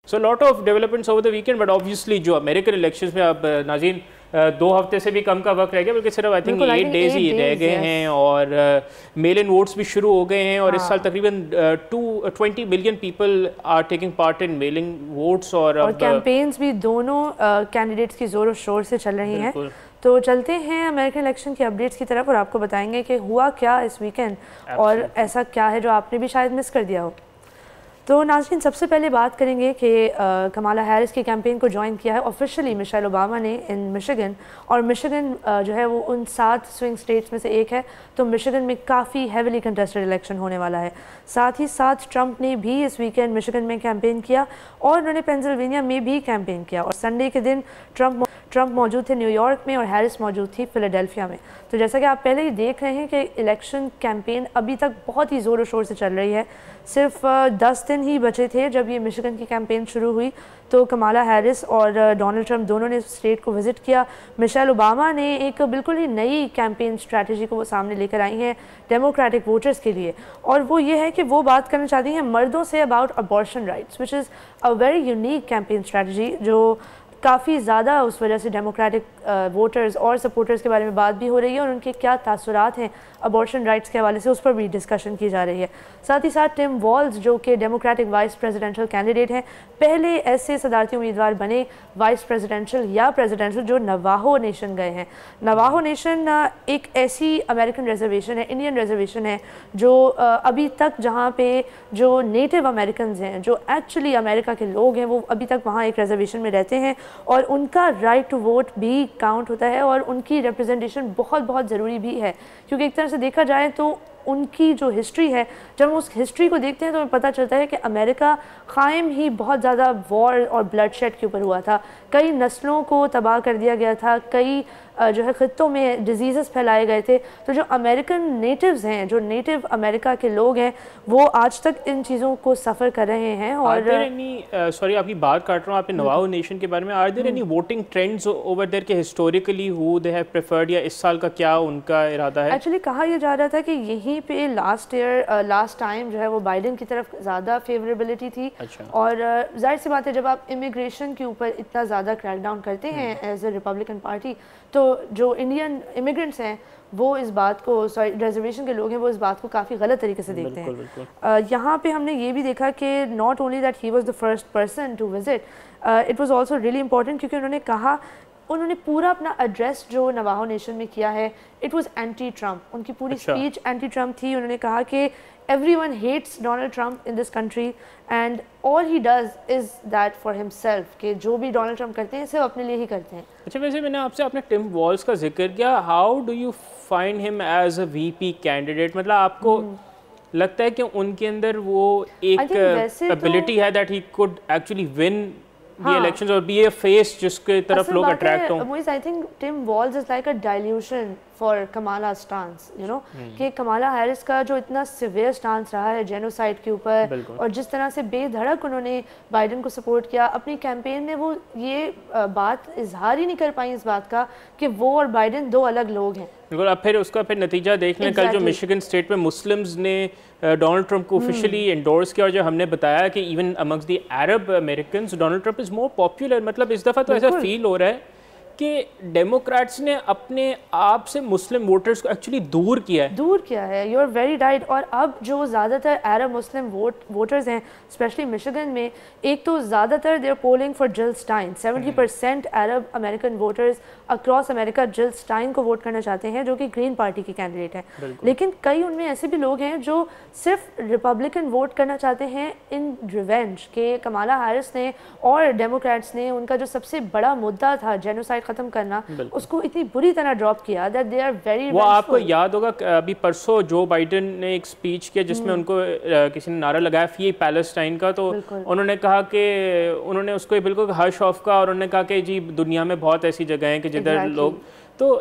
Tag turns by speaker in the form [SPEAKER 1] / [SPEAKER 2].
[SPEAKER 1] So a lot of developments over the weekend, but obviously جو American elections میں اب ناظرین 2 ہفتے سے بھی کم کا وقت رہ گیا، بلکہ صرف I think 8 days ہی رہ گئے ہیں، اور میل ان ووٹس بھی شروع ہو گئے ہیں، اور اس سال تقریباً 20 million people are taking part in mailing votes, اور
[SPEAKER 2] کیمپینز بھی دونوں کینڈیڈیٹس کی زور و شور سے چل رہی ہیں۔ تو چلتے ہیں امریکن الیکشن کی اپڈیٹس کی طرف، اور آپ کو بتائیں گے کہ ہوا کیا اس ویکینڈ اور ایسا کیا ہے جو آپ نے بھی شاید مس کر دیا ہو۔ تو ناظرین سب سے پہلے بات کریں گے کہ کمالا ہیرس کی کیمپین کو جوائن کیا ہے آفیشلی مشیل اوباما نے ان مشیگن، اور مشیگن جو ہے وہ ان 7 سوئنگ سٹیٹس میں سے ایک ہے، تو مشیگن میں کافی ہیویلی کنٹیسٹڈ الیکشن ہونے والا ہے۔ ساتھ ہی ساتھ ٹرمپ نے بھی اس ویکینڈ مشیگن میں کیمپین کیا، اور انہوں نے پینسلوینیا میں بھی کیمپین کیا، اور سنڈے کے دن ٹرمپ موجود تھے نیو یارک میں اور ہیرس موجود تھی فیلاڈیلفیا میں۔ تو جیسا کہ آپ پہلے ہی دیکھ رہے ہیں کہ الیکشن کیمپین ابھی تک بہت ہی زور و شور سے چل رہی ہے۔ صرف 10 دن ہی بچے تھے جب یہ مشیگن کی کیمپین شروع ہوئی، تو کمالا ہیرس اور ڈونلڈ ٹرمپ دونوں نے اسٹیٹ کو وزٹ کیا۔ مشیل اوباما نے ایک بالکل ہی نئی کیمپین اسٹریٹجی کو وہ سامنے لے کر آئی ہیں ڈیموکریٹک ووٹرز کے لیے، اور وہ یہ ہے کہ وہ بات کرنا چاہتی ہیں مردوں سے about abortion rights, which is a very unique campaign strategy, جو کافی زیادہ اس وجہ سے ڈیموکریٹک ووٹرز اور سپورٹرز کے بارے میں بات بھی ہو رہی ہے، اور ان کے کیا تاثرات ہیں ابارشن رائٹس کے حوالے سے اس پر بھی ڈسکشن کی جا رہی ہے۔ ساتھ ہی ساتھ ٹم والز جو کہ ڈیموکریٹک وائس پریزیڈنشل کینڈیڈیٹ ہیں، پہلے ایسے صدارتی امیدوار بنے وائس پریزیڈنشل یا پریزیڈنشل جو نواہو نیشن گئے ہیں۔ نواہو نیشن ایک ایسی امریکن ریزرویشن ہے، انڈین ریزرویشن ہے، جو ابھی تک جہاں پہ جو نیٹو امریکنز ہیں، جو ایکچولی امریکہ کے لوگ ہیں، وہ ابھی تک وہاں ایک ریزرویشن میں رہتے ہیں، اور ان کا رائٹ ٹو ووٹ بھی کاؤنٹ ہوتا ہے، اور ان کی ریپرزنٹیشن بہت بہت ضروری بھی ہے، کیونکہ ایک طرح سے دیکھا جائے تو ان کی جو ہسٹری ہے، جب ہم اس ہسٹری کو دیکھتے ہیں تو ہمیں پتہ چلتا ہے کہ امریکہ قائم ہی بہت زیادہ وار اور بلڈ شیڈ کے اوپر ہوا تھا، کئی نسلوں کو تباہ کر دیا گیا تھا، کئی جو ہے خطوں میں ڈیزیزز پھیلائے گئے تھے۔ تو جو امریکن نیٹیوز ہیں، جو نیٹو امریکہ کے لوگ ہیں، وہ آج تک ان چیزوں کو سفر کر رہے ہیں۔ اور
[SPEAKER 1] سوری آپ کی بات کاٹ رہا ہوں، آپ نے نواہو نیشن کے بارے میں، are there any voting trends over there کے historically who they have preferred, یا اس سال کا کیا ان کا ارادہ ہے؟
[SPEAKER 2] ایکچولی کہا یہ جا رہا تھا کہ یہیں پہ لاسٹ ٹائم جو ہے وہ بائیڈن کی طرف زیادہ فیوریبلٹی تھی، اور ظاہر سی بات ہے جب آپ امیگریشن کے اوپر اتنا زیادہ کریک ڈاؤن کرتے ہیں ایز اے ریپبلکن پارٹی، تو جو انڈین امیگرینٹس ہیں وہ اس بات کو، ریزرویشن کے لوگ ہیں، وہ اس بات کو کافی غلط طریقے سے دیکھتے ہیں۔ یہاں پہ ہم نے یہ بھی دیکھا کہ not only that he was the first person to visit, it was also really important, کیونکہ انہوں نے پورا اپنا ایڈریس جو نواہو نیشن میں کیا ہے، اٹ واز اینٹی ٹرمپ، ان کی پوری اسپیچ اینٹی ٹرمپ تھی۔ انہوں نے کہا کہ everyone hates Donald Trump in this country and all he does is that for himself، کہ جو بھی ڈونلڈ ٹرمپ کرتے ہیں صرف اپنے لیے ہی کرتے ہیں۔
[SPEAKER 1] اچھا، ویسے میں نے آپ سے اپنے ٹم والز کا ذکر کیا، how do you find him as a VP پی کینڈیڈیٹ؟ مطلب آپ کو لگتا ہے کہ ان کے اندر وہ ایک ابیلٹی ہے that he could actually win the elections اور be a face جس کے طرف لوگ اٹریکٹ ہوں؟
[SPEAKER 2] موئز I think Tim Walz is like a dilution for Kamala's stance, you know، کہ کمالا ہیرس کا جو اتنا سیویئر سٹانس رہا ہے جینوسائڈ کے اوپر، اور جس طرح سے بے دھڑک انہوں نے بائیڈن کو سپورٹ کیا اپنی کیمپین میں، وہ یہ بات اظہار ہی نہیں کر پائیں اس بات کا کہ وہ اور بائیڈن 2 الگ لوگ ہیں۔
[SPEAKER 1] بالکل، اب پھر اس کا نتیجہ دیکھ لیں، کل جو مشیگن اسٹیٹ میں مسلمز نے ڈونلڈ ٹرمپ کو آفیشلی انڈورس کیا، اور جو ہم نے بتایا کہ even amongst the Arab Americans Donald Trump is more popular, مطلب اس دفعہ تو ایسا فیل ہو رہا ہے کہ ڈیموکریٹس نے اپنے آپ سے مسلم ووٹرز کو ایکچولی دور کیا ہے۔
[SPEAKER 2] یو آر ویری رائٹ، اور اب جو زیادہ تر عرب مسلم ووٹرز ہیں اسپیشلی مشیگن میں، ایک تو زیادہ تر دے آر پولنگ فار جل اسٹائن، 70% عرب امریکن ووٹرز اکراس امریکہ جل اسٹائن کو ووٹ کرنا چاہتے ہیں، جو کہ گرین پارٹی کی کینڈیڈیٹ ہیں، لیکن کئی ان میں ایسے بھی لوگ ہیں جو صرف ریپبلکن ووٹ کرنا چاہتے ہیں ان ریونج، کہ کمالا ہیرس نے اور ڈیموکریٹس نے ان کا جو سب سے بڑا مدعا تھا جینوسائڈ ختم کرنا، اس کو اتنی بری طرح ڈراپ کیا that they are very
[SPEAKER 1] وہ آپ کو یاد ہوگا ابھی پرسوں جو بائیڈن نے ایک سپیچ کیا جس میں ان کو کسی نے نعرہ لگایا فری پیلسٹائن کا، تو انہوں نے کہا کہ انہوں نے اس کو بالکل ہش آف کا، اور انہوں نے کہا کہ جی دنیا میں بہت ایسی جگہیں ہیں کہ جدھر لوگ، تو